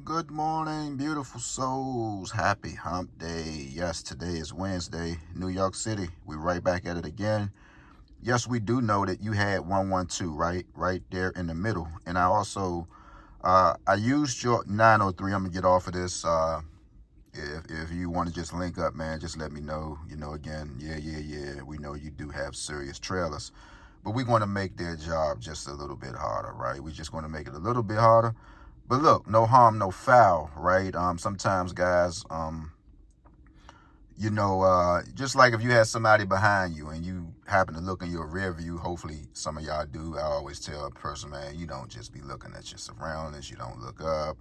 Good morning, beautiful souls. Happy hump day. Yes, today is Wednesday, New York City. We're right back at it again. Yes, we do know that you had 112, right? Right there in the middle. And I used your 903. I'm going to get off of this. If you want to just link up, man, just let me know. Again, yeah. We know you do have serious trailers. But we're going to make their job just a little bit harder, right? We're just going to make it a little bit harder. But look, no harm, no foul, right? Sometimes guys, just like if you had somebody behind you and you happen to look in your rear view, hopefully some of y'all do. I always tell a person, man, you don't just be looking at your surroundings. You don't look up.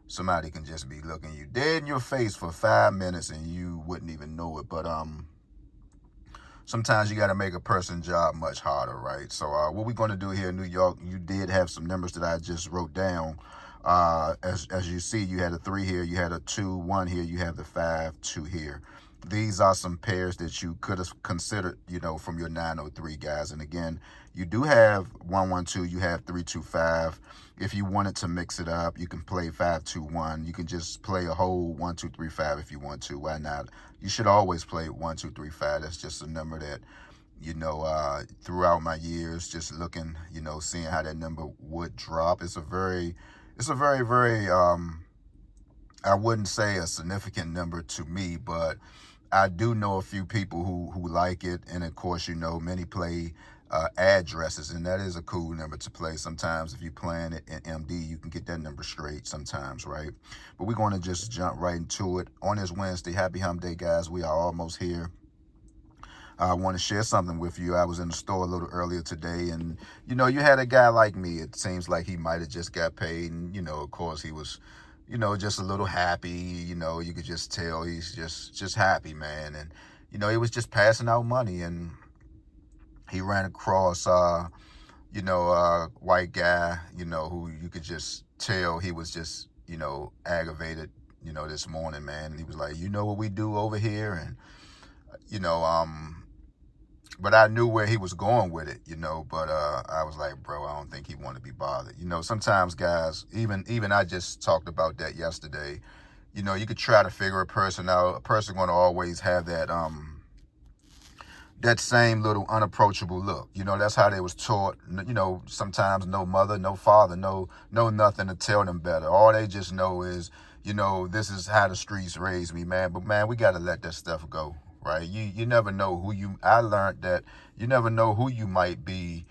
Somebody can just be looking you dead in your face for 5 minutes and you wouldn't even know it. But sometimes you got to make a person's job much harder, right? So what we're going to do here in New York, you did have some numbers that I just wrote down. As you see, you had a 3 here, you had a 2, 1 here, you have the 5, 2 here. These are some pairs that you could have considered, from your 903 guys. And again, you do have 112, you have 325. If you wanted to mix it up, you can play 521. You can just play a whole 1, 2, 3, 5 if you want to. Why not? You should always play 1, 2, 3, 5. That's just a number that throughout my years, just looking, seeing how that number would drop. It's a very, I wouldn't say a significant number to me, but I do know a few people who like it. And of course, many play addresses, and that is a cool number to play. Sometimes if you're playing it in MD, you can get that number straight sometimes, right? But we're going to just jump right into it on this Wednesday. Happy Hump Day, guys. We are almost here. I want to share something with you. I was in the store a little earlier today, and you had a guy like me. It seems like he might have just got paid, and of course, he was, just a little happy. You could just tell he's just happy, man. And he was just passing out money, and he ran across, white guy, who you could just tell he was just, aggravated, this morning, man. And he was like, you know what we do over here, and you know, but I knew where he was going with it, But I was like, bro, I don't think he wanted to be bothered. Sometimes guys, even I just talked about that yesterday. You could try to figure a person out. A person going to always have that same little unapproachable look. That's how they was taught. Sometimes no mother, no father, no nothing to tell them better. All they just know is, this is how the streets raised me, man. But man, we got to let that stuff go, right? You never know who you. I learned that you never know who you might be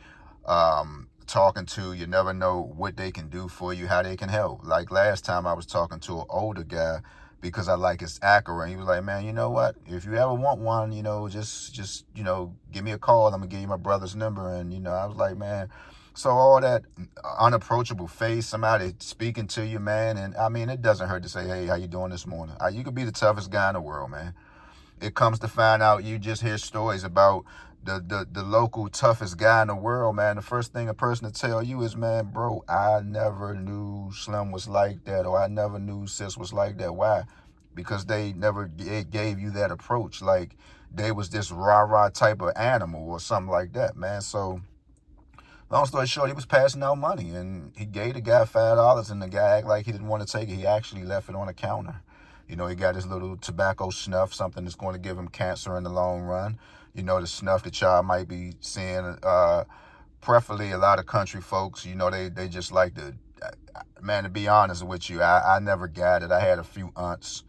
talking to. You never know what they can do for you, how they can help. Like last time I was talking to an older guy because I like his Acura. And he was like, man, you know what? If you ever want one, just give me a call. I'm gonna give you my brother's number. And I was like, man, so all that unapproachable face, somebody speaking to you, man. And I mean, it doesn't hurt to say, hey, how you doing this morning? You could be the toughest guy in the world, man. It comes to find out, you just hear stories about the local toughest guy in the world, man. The first thing a person to tell you is, man, bro, I never knew Slim was like that, or I never knew Sis was like that. Why? Because they never gave you that approach. Like they was this rah-rah type of animal or something like that, man. So long story short, he was passing out money, and he gave the guy $5, and the guy acted like he didn't want to take it. He actually left it on the counter. He got his little tobacco snuff, something that's going to give him cancer in the long run. The snuff that y'all might be seeing, preferably a lot of country folks, they just like to, man, to be honest with you, I never got it. I had a few aunts,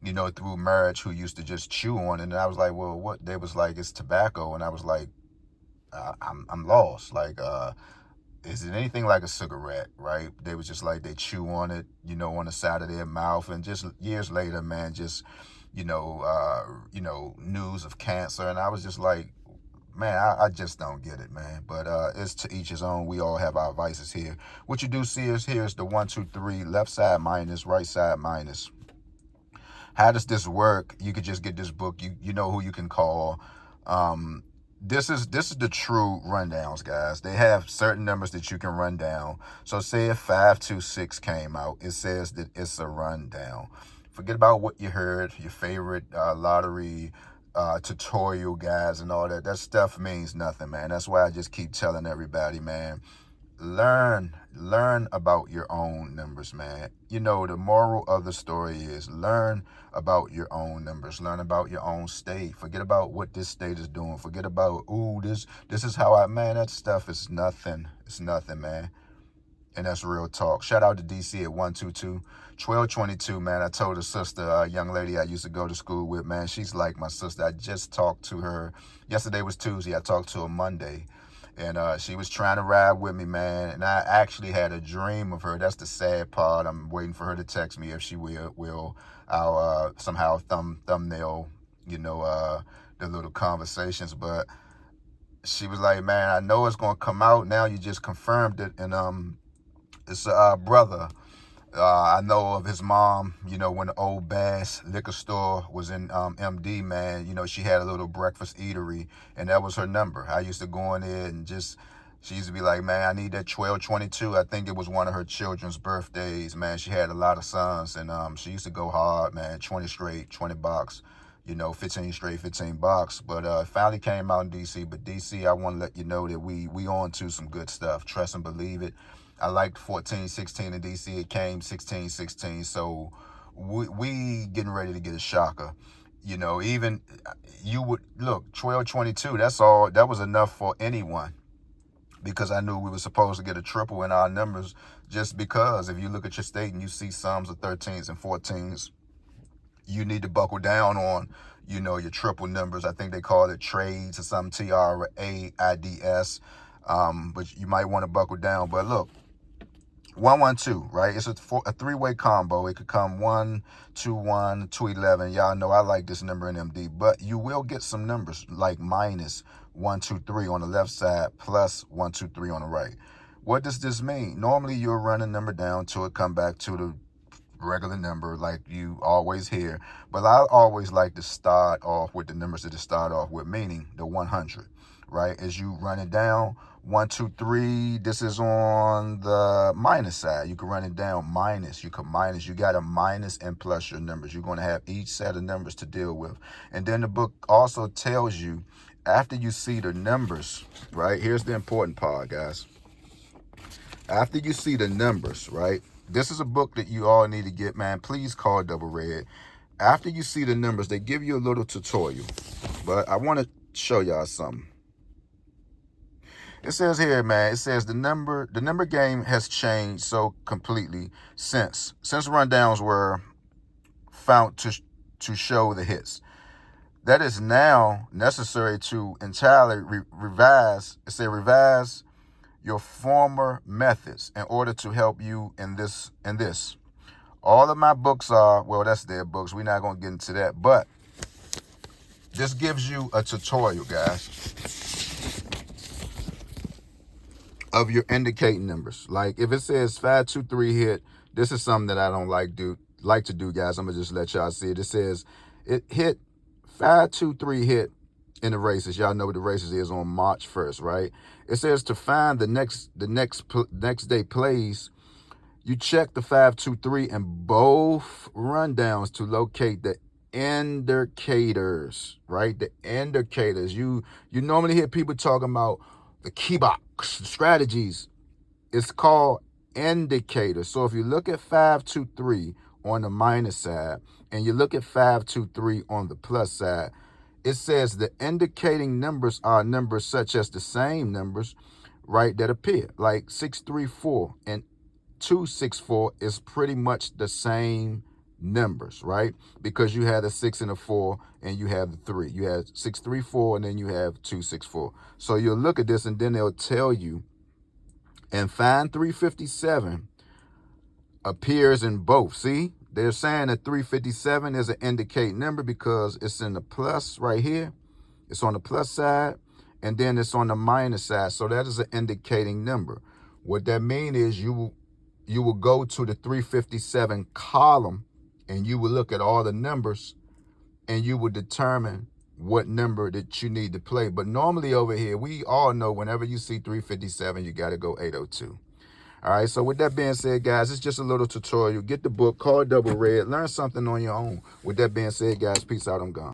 through marriage who used to just chew on it. And I was like, well, what? They was like, it's tobacco. And I was like, I'm lost. Like, is it anything like a cigarette, right? They was just like, they chew on it, on the side of their mouth. And just years later, man, just, news of cancer. And I was just like, man, I just don't get it, man. But it's to each his own. We all have our vices here. What you do see is here is the 1, 2, 3, left side minus, right side minus. How does this work? You could just get this book. You know who you can call. This is the true rundowns, guys. They have certain numbers that you can run down. So say if 526 came out, it says that it's a rundown. Forget about what you heard, your favorite lottery tutorial guys and all that. That stuff means nothing, man. That's why I just keep telling everybody, man, learn learn about your own numbers, man. You know, the moral of the story is learn about your own numbers. Learn about your own state. Forget about what this state is doing. Forget about, ooh, this is how man, that stuff is nothing. It's nothing, man. And that's real talk. Shout out to DC at 122-1222, man. I told a sister, a young lady I used to go to school with, man, she's like my sister. I just talked to her. Yesterday was Tuesday. I talked to her Monday. And she was trying to ride with me, man. And I actually had a dream of her. That's the sad part. I'm waiting for her to text me if she will. I'll somehow thumbnail, you know, the little conversations. But she was like, man, I know it's going to come out. Now you just confirmed it. And it's a brother. I know of his mom, you know, when the old Bass liquor store was in MD, man, you know, she had a little breakfast eatery, and that was her number. I used to go in there and she used to be like, man, I need that 1222. I think it was one of her children's birthdays, man. She had a lot of sons, and she used to go hard, man, 20 straight, 20 bucks, you know, 15 straight, 15 bucks. But it finally came out in DC. But DC, I want to let you know that we on to some good stuff. Trust and believe it. I liked 14-16 in DC. It came 16-16. So we getting ready to get a shocker. You know, even you would look 12-22. That's all. That was enough for anyone, because I knew we were supposed to get a triple in our numbers. Just because if you look at your state and you see sums of 13s and 14s, you need to buckle down on, you know, your triple numbers. I think they call it trades or something, TRAIDS. But you might want to buckle down. But look, 112, right? It's a three-way combo. It could come 1, 2, 1, 2, 11. Y'all know I like this number in MD, but you will get some numbers like minus 1, 2, 3 on the left side, plus 1, 2, 3 on the right. What does this mean? Normally you'll run a number down till it come back to the regular number like you always hear, but I always like to start off with the numbers that it start off with, meaning the 100, right? As you run it down, 1, 2, 3, this is on the minus side. You can run it down minus, you can minus, you got a minus and plus your numbers. You're going to have each set of numbers to deal with. And then the book also tells you, after you see the numbers, right? Here's the important part, guys. After you see the numbers, right? This is a book that you all need to get, man. Please call Double Red. After you see the numbers, they give you a little tutorial. But I want to show y'all something. It says here, man, it says the number game has changed so completely since rundowns were found to show the hits. That is now necessary to entirely revise your former methods in order to help you in this. All of my books are, well, that's their books. We're not going to get into that, but this gives you a tutorial, guys, of your indicating numbers. Like if it says 523 hit, this is something that I don't like to do, guys. I'm gonna just let y'all see it. It says it hit 523 hit in the races. Y'all know what the races is on March 1st, right? It says to find the next day plays, you check the 523 in both rundowns to locate the indicators, right? The indicators. You normally hear people talking about the key box strategies. It's called indicators. So if you look at 523 on the minus side and you look at 523 on the plus side, it says the indicating numbers are numbers such as the same numbers, right, that appear. Like 634 and 264 is pretty much the same numbers, right? Because you had a 6 and a 4 and you have the 3. You have 634 and then you have 264. So you'll look at this and then they'll tell you, and find 357 appears in both. See, they're saying that 357 is an indicate number because it's in the plus right here. It's on the plus side and then it's on the minus side. So that is an indicating number. What that means is you will go to the 357 column and you will look at all the numbers and you will determine what number that you need to play. But normally over here, we all know whenever you see 357, you got to go 802. All right, so with that being said, guys, it's just a little tutorial. Get the book, call Double Red, learn something on your own. With that being said, guys, peace out, I'm gone.